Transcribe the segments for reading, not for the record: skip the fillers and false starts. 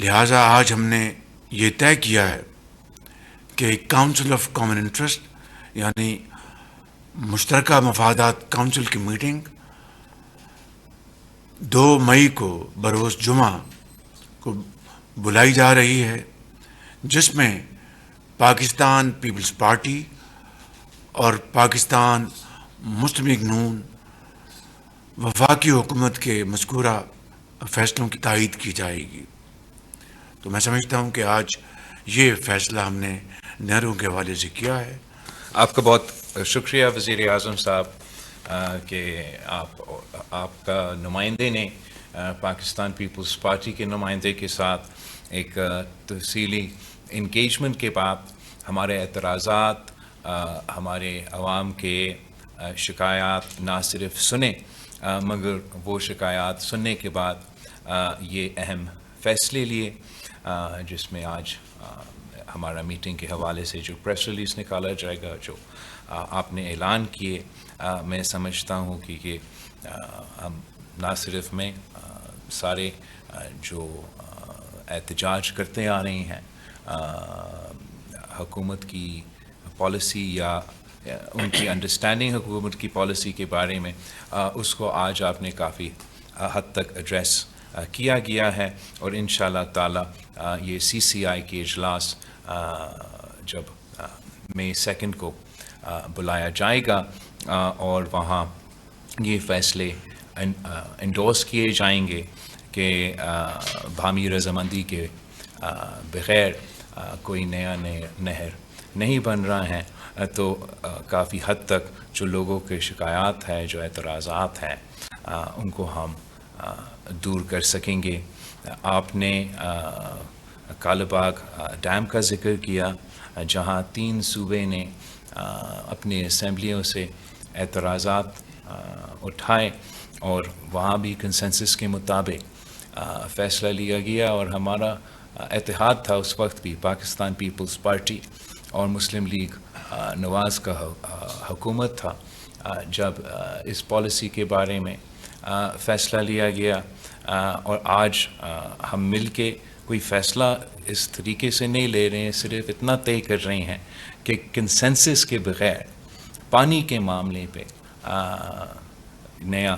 لہٰذا آج ہم نے یہ طے کیا ہے کہ کاؤنسل آف کامن انٹرسٹ یعنی مشترکہ مفادات کونسل کی میٹنگ 2 مئی کو بروز جمعہ کو بلائی جا رہی ہے، جس میں پاکستان پیپلز پارٹی اور پاکستان مسلم لیگ نون وفاقی حکومت کے مذکورہ فیصلوں کی تائید کی جائے گی۔ تو میں سمجھتا ہوں کہ آج یہ فیصلہ ہم نے نہروں کے حوالے سے کیا ہے۔ آپ کا بہت شکریہ وزیر اعظم صاحب کہ آپ کا نمائندے نے پاکستان پیپلز پارٹی کے نمائندے کے ساتھ ایک تفصیلی انگیجمنٹ کے بعد ہمارے اعتراضات، ہمارے عوام کے شکایات نہ صرف سنے مگر وہ شکایات سننے کے بعد یہ اہم فیصلے لیے، جس میں آج ہمارا میٹنگ کے حوالے سے جو پریس ریلیز نکالا جائے گا، جو آپ نے اعلان کیے، میں سمجھتا ہوں کہ یہ ہم نہ صرف میں سارے جو احتجاج کرتے آ رہے ہیں حکومت کی پالیسی یا ان کی انڈرسٹینڈنگ حکومت کی پالیسی کے بارے میں، اس کو آج آپ نے کافی حد تک ایڈریس کیا گیا ہے، اور انشاءاللہ تعالی یہ سی سی آئی کے اجلاس جب مئی 2 کو بلایا جائے گا اور وہاں یہ فیصلے انڈورس کیے جائیں گے کہ باہمی رضامندی کے بغیر کوئی نیا نہر نہیں بن رہا ہے، تو کافی حد تک جو لوگوں کے شکایات ہیں، جو اعتراضات ہیں، ان کو ہم دور کر سکیں گے۔ آپ نے کالہ باغ ڈیم کا ذکر کیا، جہاں 3 صوبے نے اپنی اسمبلیوں سے اعتراضات اٹھائے اور وہاں بھی کنسنسس کے مطابق فیصلہ لیا گیا، اور ہمارا اتحاد تھا اس وقت بھی پاکستان پیپلز پارٹی اور مسلم لیگ نواز کا حکومت تھا جب اس پالیسی کے بارے میں فیصلہ لیا گیا، اور آج ہم مل کے کوئی فیصلہ اس طریقے سے نہیں لے رہے ہیں، صرف اتنا طے کر رہے ہیں کہ کنسنسس کے بغیر پانی کے معاملے پہ نیا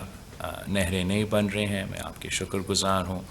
نہریں نہیں بن رہے ہیں۔ میں آپ کے شکر گزار ہوں